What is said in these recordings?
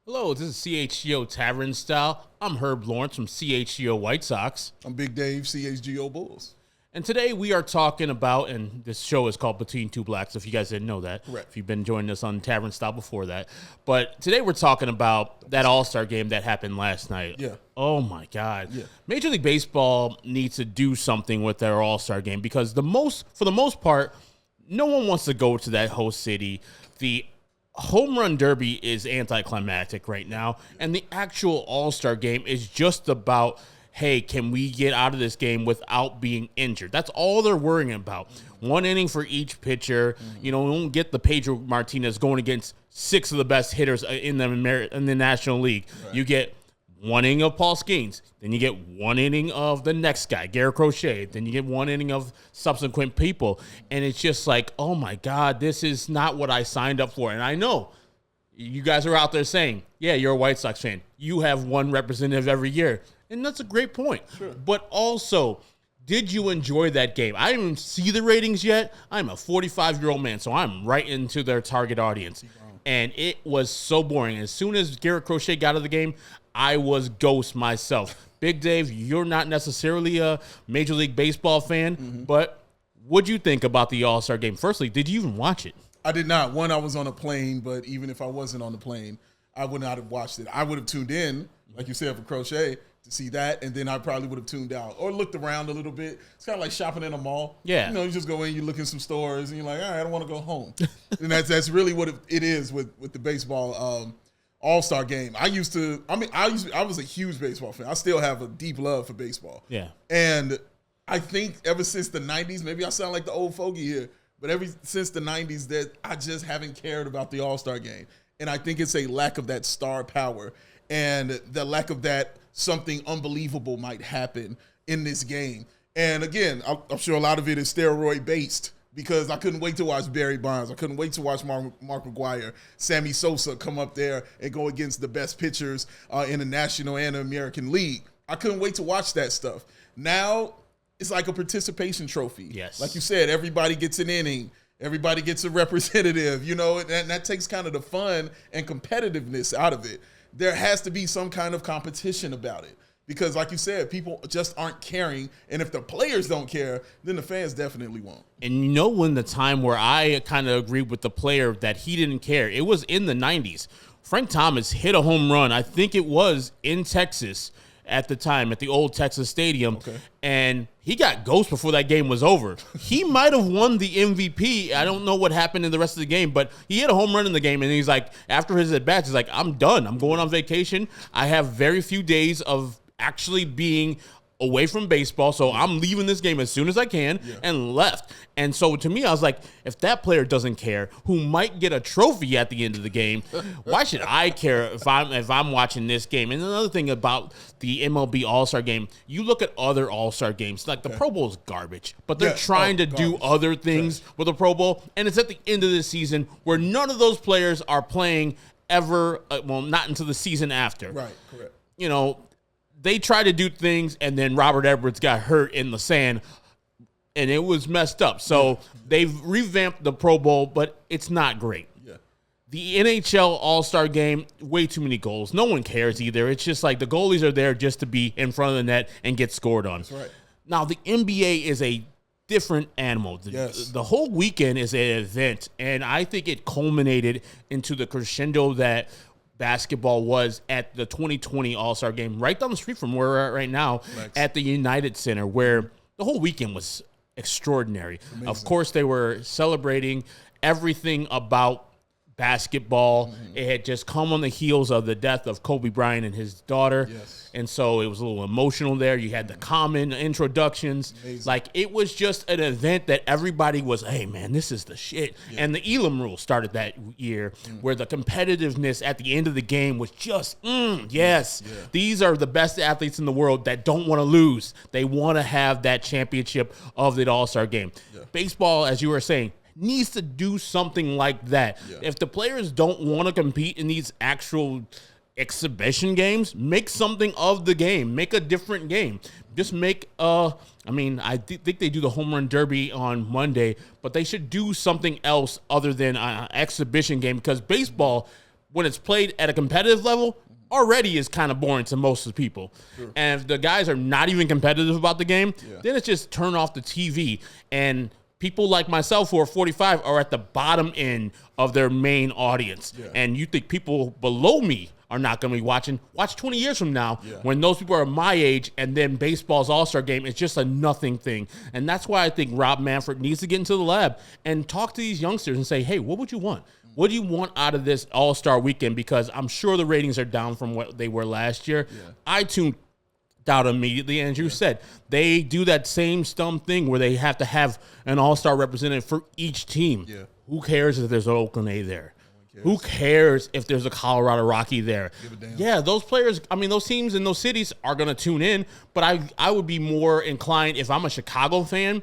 Hello, this is CHGO Tavern Style. I'm Herb Lawrence from CHGO White Sox. I'm Big Dave, CHGO Bulls. And today we are talking about, and this show is called Between Two Blacks, if you guys didn't know that. Correct. If you've been joining us on Tavern Style before that. But today we're talking about that AllStar game that happened last night. Yeah. Oh, my God. Yeah. Major League Baseball needs to do something with their AllStar game because for the most part, no one wants to go to that host city. The home run derby is anticlimactic right now, and the actual All-Star game is just about, hey, can we get out of this game without being injured? That's all they're worrying about. One inning for each pitcher. You know, we don't get the Pedro Martinez going against six of the best hitters in the National League. Right. You get one inning of Paul Skeens, then you get one inning of the next guy, Garrett Crochet, then you get one inning of subsequent people, and it's just like, oh my God, this is not what I signed up for. And I know you guys are out there saying, yeah, you're a White Sox fan. You have one representative every year, and that's a great point. Sure. But also, did you enjoy that game? I didn't see the ratings yet. I'm a 45-year-old man, so I'm right into their target audience. And it was so boring. As soon as Garrett Crochet got out of the game, I was ghost myself. Big Dave, you're not necessarily a Major League Baseball fan, but what'd you think about the All-Star game? Firstly, did you even watch it? I did not. One, I was on a plane, but even if I wasn't on the plane, I would not have watched it. I would have tuned in, like you said, for Crochet to see that, and then I probably would have tuned out or looked around a little bit. It's kind of like shopping in a mall. Yeah. You know, you just go in, you look in some stores, and you're like, all right, I don't want to go home. And that's really what it is with the baseball All-Star game. I was a huge baseball fan. I still have a deep love for baseball. Yeah. And I think ever since the 90s, maybe I sound like the old fogey here, but ever since the 90s that I just haven't cared about the All-Star game. And I think it's a lack of that star power and the lack of that something unbelievable might happen in this game. And again, I'm sure a lot of it is steroid based, because I couldn't wait to watch Barry Bonds. I couldn't wait to watch Mark McGwire, Sammy Sosa come up there and go against the best pitchers in the National and the American League. I couldn't wait to watch that stuff. Now it's like a participation trophy. Yes. Like you said, everybody gets an inning. Everybody gets a representative, you know, and that takes kind of the fun and competitiveness out of it. There has to be some kind of competition about it. Because like you said, people just aren't caring. And if the players don't care, then the fans definitely won't. And you know when the time where I kind of agreed with the player that he didn't care, it was in the 90s. Frank Thomas hit a home run. I think it was in Texas at the time at the old Texas Stadium. Okay. And he got ghost before that game was over. He might have won the MVP. I don't know what happened in the rest of the game, but he hit a home run in the game. And he's like, after his at-bats, he's like, I'm done. I'm going on vacation. I have very few days of actually being away from baseball, so I'm leaving this game as soon as I can, and left. And so to me, I was like, if that player doesn't care, who might get a trophy at the end of the game, why should I care if I'm watching this game? And another thing about the MLB All-Star game, you look at other All-Star games, like the Pro Bowl is garbage, but they're trying to do other things with the Pro Bowl, and it's at the end of the season where none of those players are playing ever, well, not until the season after. Right, correct. You know, they tried to do things, and then Robert Edwards got hurt in the sand, and it was messed up. So they've revamped the Pro Bowl, but it's not great. Yeah. The NHL All-Star Game, way too many goals. No one cares either. It's just like the goalies are there just to be in front of the net and get scored on. That's right. Now, the NBA is a different animal. The whole weekend is an event, and I think it culminated into the crescendo that basketball was at the 2020 All-Star Game right down the street from where we're at right now at the United Center, where the whole weekend was extraordinary. Amazing. Of course, they were celebrating everything about basketball. It had just come on the heels of the death of Kobe Bryant and his daughter. And so it was a little emotional there. You had the common introductions. Amazing. Like, it was just an event that everybody was, hey, man, this is the shit. And the Elam rule started that year where the competitiveness at the end of the game was just, yes. These are the best athletes in the world that don't want to lose. They want to have that championship of the All-Star Game. Baseball, as you were saying, needs to do something like that. If the players don't want to compete in these actual exhibition games, make something of the game. Make a different game. Just make I think they do the home run derby on Monday, but they should do something else other than an exhibition game, because baseball when it's played at a competitive level, already is kind of boring to most of the people. Sure. And if the guys are not even competitive about the game, then it's just turn off the TV. And people like myself who are 45 are at the bottom end of their main audience. Yeah. And you think people below me are not going to be watching. Watch 20 years from now when those people are my age, and then baseball's All-Star Game is just a nothing thing. And that's why I think Rob Manfred needs to get into the lab and talk to these youngsters and say, hey, what would you want? What do you want out of this All-Star weekend? Because I'm sure the ratings are down from what they were last year. Yeah. I tuned out immediately, and as you said, they do that same dumb thing where they have to have an All-Star representative for each team. Yeah. Who cares if there's an Oakland A there? Who cares if there's a Colorado Rocky there? Yeah, those players, I mean, those teams in those cities are going to tune in, but I would be more inclined if I'm a Chicago fan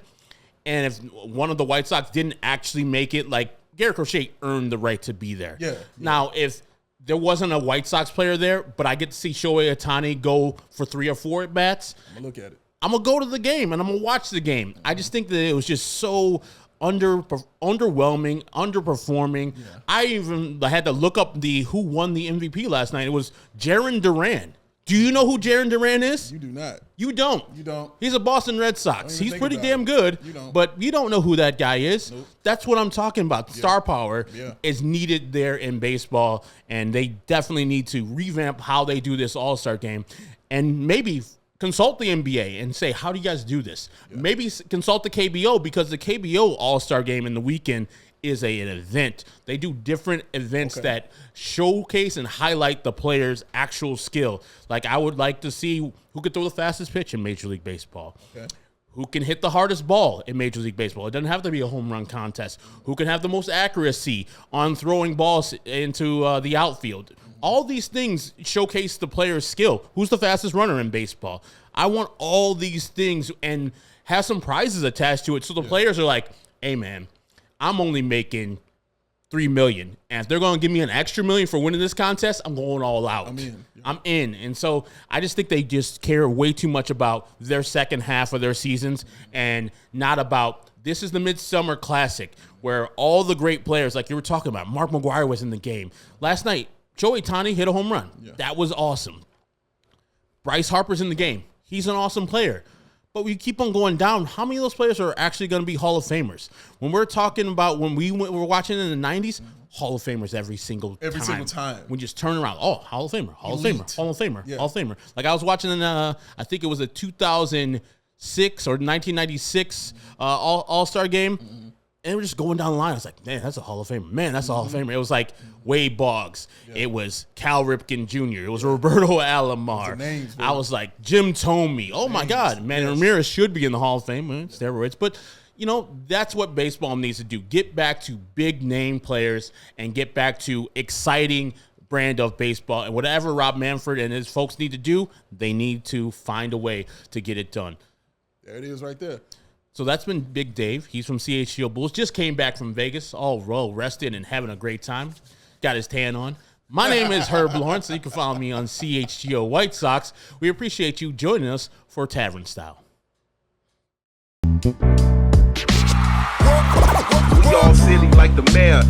and if one of the White Sox didn't actually make it, like Garrett Crochet earned the right to be there. Yeah. Now, if there wasn't a White Sox player there, but I get to see Shohei Ohtani go for 3 or 4 at-bats, I'm going to look at it. I'm going to go to the game, and I'm going to watch the game. I just think that it was just so underwhelming, underperforming. Yeah. I even had to look up who won the MVP last night. It was Jarren Duran. Do you know who Jarren Duran is? You do not. You don't. You don't. He's a Boston Red Sox. He's pretty damn good, but you don't know who that guy is. Nope. That's what I'm talking about. Yeah. Star power is needed there in baseball, and they definitely need to revamp how they do this All-Star game and maybe consult the NBA and say, how do you guys do this? Yeah. Maybe consult the KBO, because the KBO All-Star Game in the weekend is an event. They do different events that showcase and highlight the player's actual skill. Like, I would like to see who could throw the fastest pitch in Major League Baseball. Okay. Who can hit the hardest ball in Major League Baseball. It doesn't have to be a home run contest. Who can have the most accuracy on throwing balls into the outfield. All these things showcase the player's skill. Who's the fastest runner in baseball? I want all these things and have some prizes attached to it, so the players are like, hey, man, I'm only making $3 million. And if they're going to give me an extra $1 million for winning this contest, I'm going all out. I'm in. Yeah. I'm in. And so I just think they just care way too much about their second half of their seasons and not about, this is the Midsummer Classic where all the great players, like you were talking about, Mark McGwire was in the game. Last night, Shohei Ohtani hit a home run. Yeah. That was awesome. Bryce Harper's in the game. He's an awesome player. But we keep on going down. How many of those players are actually going to be Hall of Famers? When we're talking about when we were watching in the 90s, Hall of Famers every single time. We just turn around. Oh, Hall of Famer, Hall of Famer, Hall of Famer, Hall of Famer. Like I was watching in, I think it was a 2006 or 1996 All-Star Game. Mm-hmm. And we're just going down the line. I was like, man, that's a Hall of Famer. Man, that's a Hall of Famer. It was like Wade Boggs. Yeah. It was Cal Ripken Jr. It was Roberto Alomar. Names, I was like, Jim Thome. Oh, my God. Manny Ramirez should be in the Hall of Fame. Steroids. But, you know, that's what baseball needs to do. Get back to big-name players and get back to exciting brand of baseball. And whatever Rob Manfred and his folks need to do, they need to find a way to get it done. There it is right there. So that's been Big Dave. He's from CHGO Bulls. Just came back from Vegas, all well rested and having a great time. Got his tan on. My name is Herb Lawrence. You can follow me on CHGO White Sox. We appreciate you joining us for Tavern Style. We all silly like the mayor.